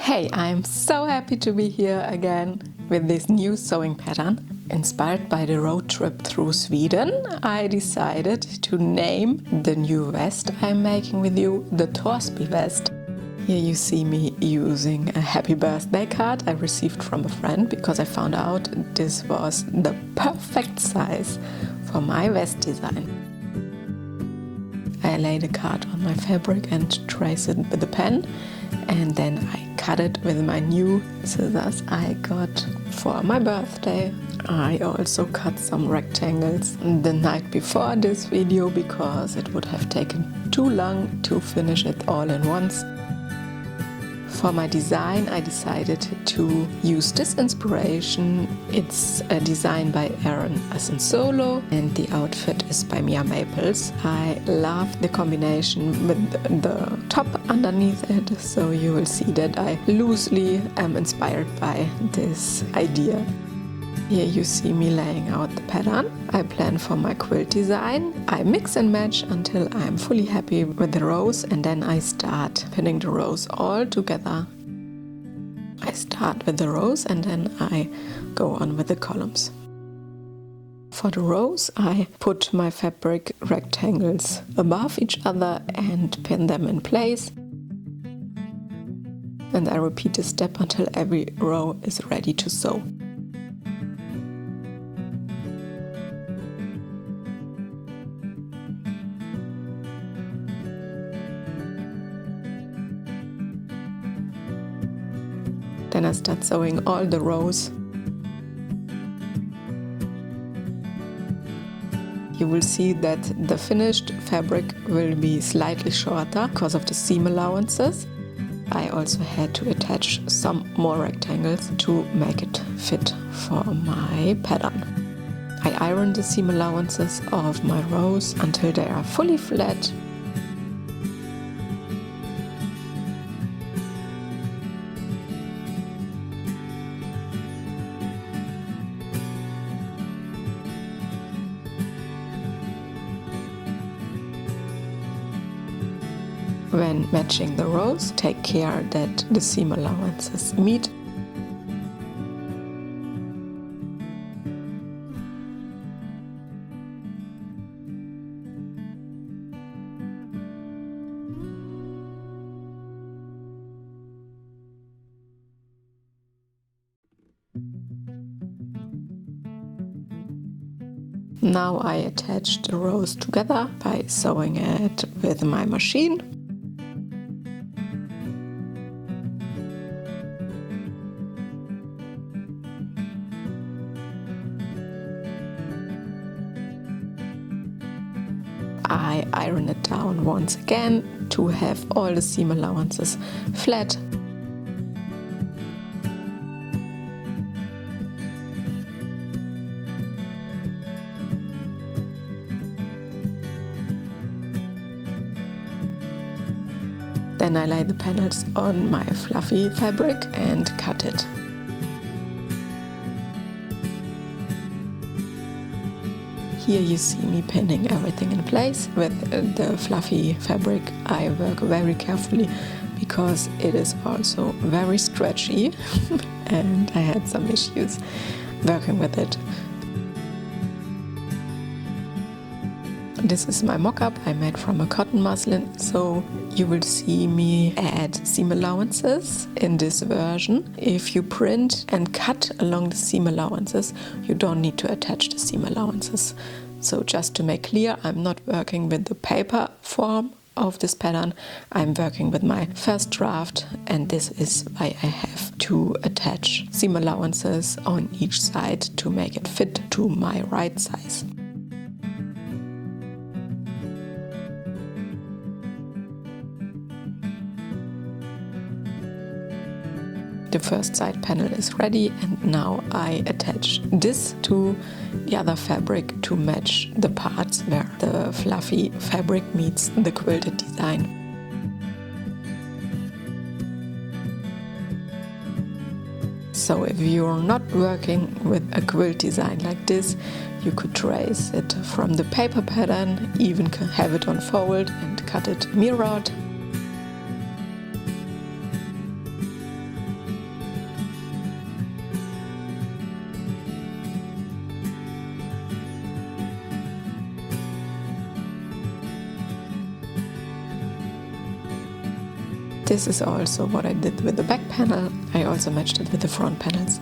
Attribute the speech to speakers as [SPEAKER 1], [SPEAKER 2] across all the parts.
[SPEAKER 1] Hey, I'm so happy to be here again with this new sewing pattern. Inspired by the road trip through Sweden, I decided to name the new vest I'm making with you the Torsby vest. Here you see me using a happy birthday card I received from a friend because I found out this was the perfect size for my vest design. I lay the card on my fabric and trace it with a pen, and then I cut it with my new scissors I got for my birthday. I also cut some rectangles the night before this video because it would have taken too long to finish it all in once. For my design I decided to use this inspiration. It's a design by Aaron Solo and the outfit is by Mia Maples. I love the combination with the top underneath it, so you will see that I loosely am inspired by this idea. Here you see me laying out the pattern. I plan for my quilt design. I mix and match until I'm fully happy with the rows, and then I start pinning the rows all together. I start with the rows and then I go on with the columns. For the rows I put my fabric rectangles above each other and pin them in place. And I repeat this step until every row is ready to sew. Then I start sewing all the rows. You will see that the finished fabric will be slightly shorter because of the seam allowances. I also had to attach some more rectangles to make it fit for my pattern. I iron the seam allowances of my rows until they are fully flat. When matching the rows, take care that the seam allowances meet. Now I attach the rows together by sewing it with my machine. I iron it down once again to have all the seam allowances flat. Then I lay the panels on my fluffy fabric and cut it. Here you see me pinning everything in place. With the fluffy fabric I work very carefully because it is also very stretchy and I had some issues working with it. This is my mock-up I made from a cotton muslin, so you will see me add seam allowances in this version. If you print and cut along the seam allowances, you don't need to attach the seam allowances. So just to make clear, I'm not working with the paper form of this pattern, I'm working with my first draft, and this is why I have to attach seam allowances on each side to make it fit to my right size. The first side panel is ready, and now I attach this to the other fabric to match the parts where the fluffy fabric meets the quilted design. So if you're not working with a quilt design like this, you could trace it from the paper pattern, even have it on fold and cut it mirrored. This is also what I did with the back panel. I also matched it with the front panels.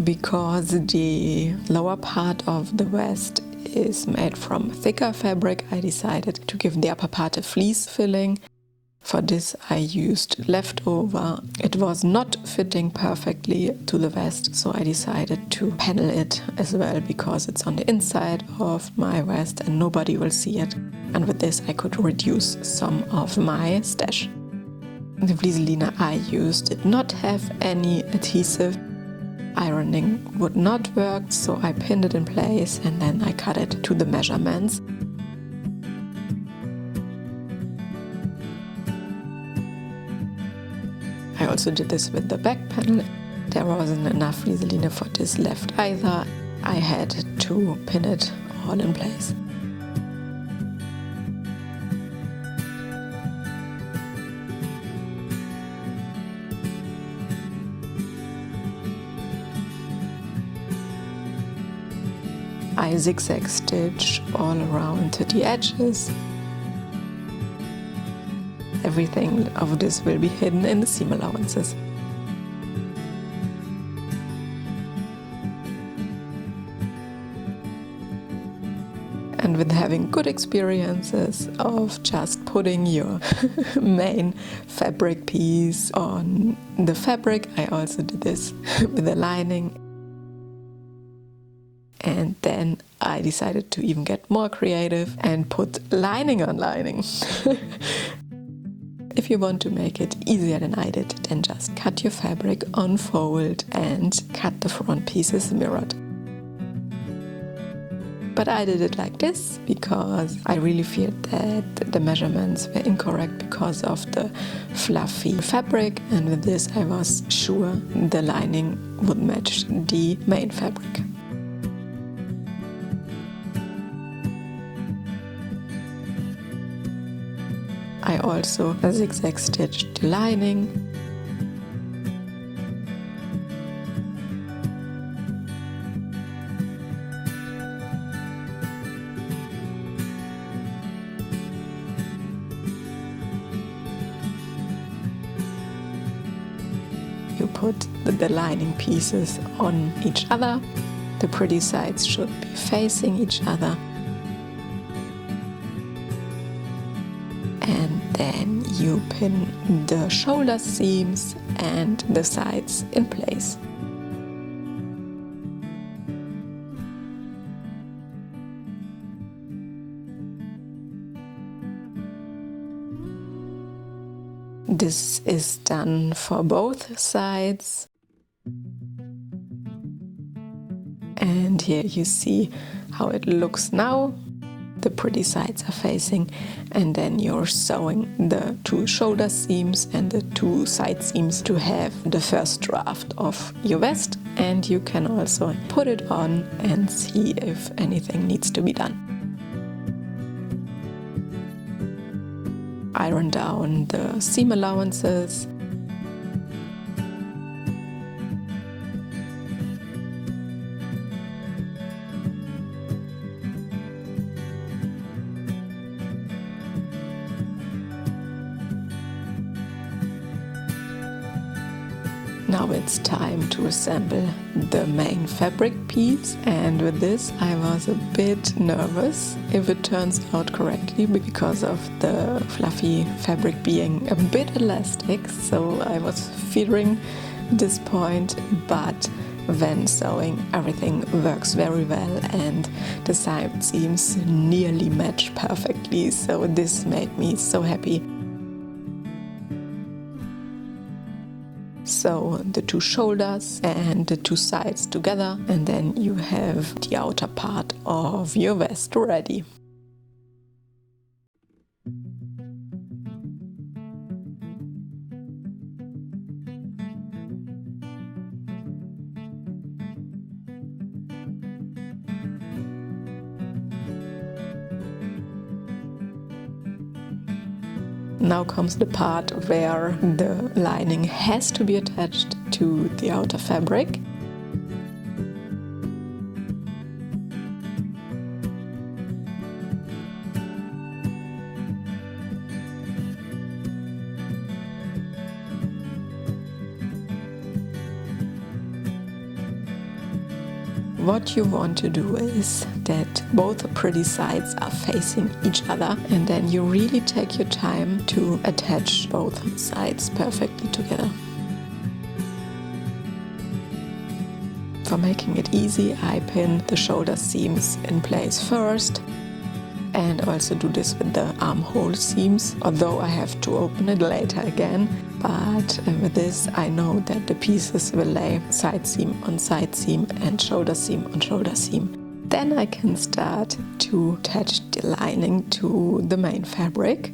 [SPEAKER 1] Because the lower part of the vest is made from thicker fabric, I decided to give the upper part a fleece filling. For this I used leftover. It was not fitting perfectly to the vest, so I decided to panel it as well because it's on the inside of my vest and nobody will see it. And with this I could reduce some of my stash. The fleece liner I used did not have any adhesive. Ironing would not work, so I pinned it in place and then I cut it to the measurements. I also did this with the back panel. There wasn't enough fleece liner for this left either. I had to pin it all in place. I zigzag stitch all around the edges. Everything of this will be hidden in the seam allowances. And with having good experiences of just putting your main fabric piece on the fabric, I also did this with the lining. And then I decided to even get more creative and put lining on lining. If you want to make it easier than I did, then just cut your fabric, unfold and cut the front pieces mirrored. But I did it like this because I really feared that the measurements were incorrect because of the fluffy fabric, and with this I was sure the lining would match the main fabric. I also zigzag stitched the lining. You put the lining pieces on each other. The pretty sides should be facing each other. And then you pin the shoulder seams and the sides in place. This is done for both sides. And here you see how it looks now. The pretty sides are facing, and then you're sewing the two shoulder seams and the two side seams to have the first draft of your vest, and you can also put it on and see if anything needs to be done. Iron down the seam allowances. Now it's time to assemble the main fabric piece, and with this I was a bit nervous if it turns out correctly because of the fluffy fabric being a bit elastic, so I was fearing this point, but when sewing everything works very well and the side seams nearly match perfectly, so this made me so happy. Sew the two shoulders and the two sides together, and then you have the outer part of your vest ready. Now comes the part where the lining has to be attached to the outer fabric. what you want to do is that both pretty sides are facing each other, and then you really take your time to attach both sides perfectly together. For making it easy, I pin the shoulder seams in place first, and also do this with the armhole seams, although I have to open it later again. But with this I know that the pieces will lay side seam on side seam and shoulder seam on shoulder seam. Then I can start to attach the lining to the main fabric.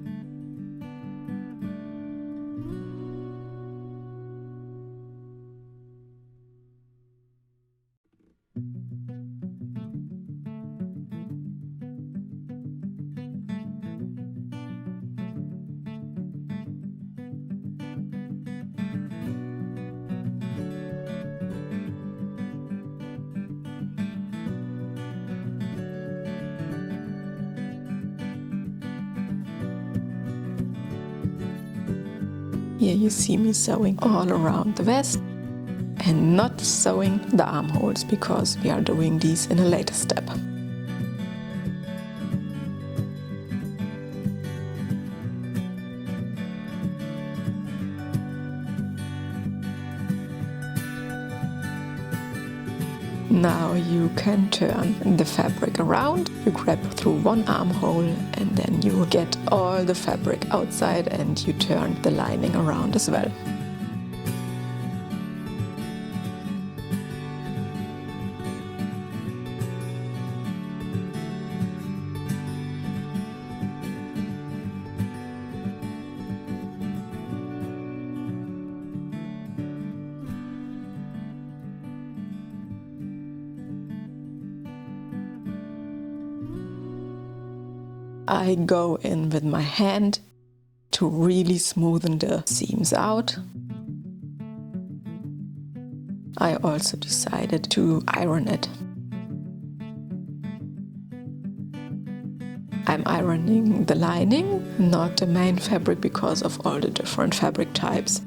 [SPEAKER 1] Here you see me sewing all around the vest and not sewing the armholes because we are doing these in a later step. Now you can turn the fabric around, you grab through one armhole and then you get all the fabric outside and you turn the lining around as well. I go in with my hand to really smoothen the seams out. I also decided to iron it. I'm ironing the lining, not the main fabric because of all the different fabric types.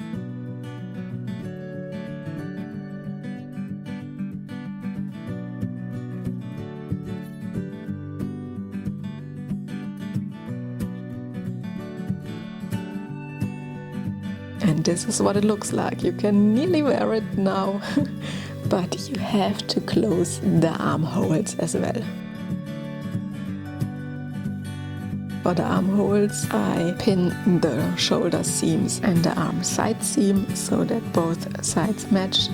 [SPEAKER 1] And this is what it looks like. You can nearly wear it now, but you have to close the armholes as well. For the armholes, I pin the shoulder seams and the arm side seam so that both sides match.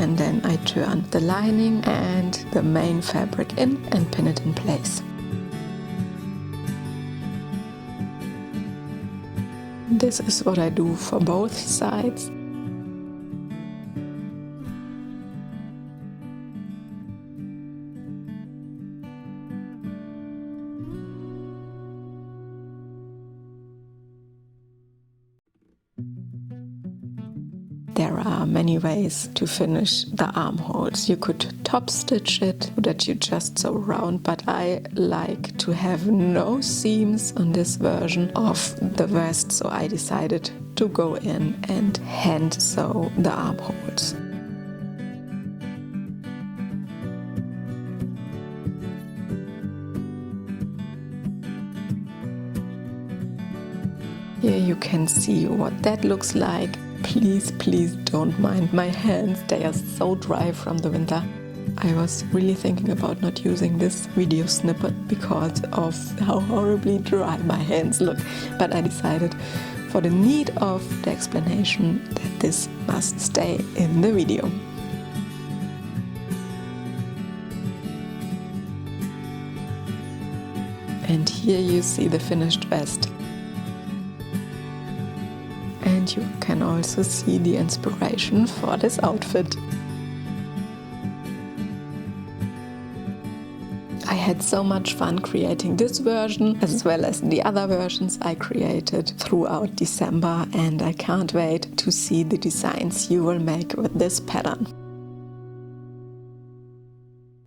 [SPEAKER 1] And then I turn the lining and the main fabric in and pin it in place. This is what I do for both sides. There are many ways to finish the armholes. You could top stitch it so that you just sew around, but I like to have no seams on this version of the vest, so I decided to go in and hand sew the armholes. Here you can see what that looks like. Please don't mind my hands, they are so dry from the winter. I was really thinking about not using this video snippet because of how horribly dry my hands look, but I decided for the need of the explanation that this must stay in the video. And here you see the finished vest. And you can also see the inspiration for this outfit. I had so much fun creating this version as well as the other versions I created throughout December, and I can't wait to see the designs you will make with this pattern.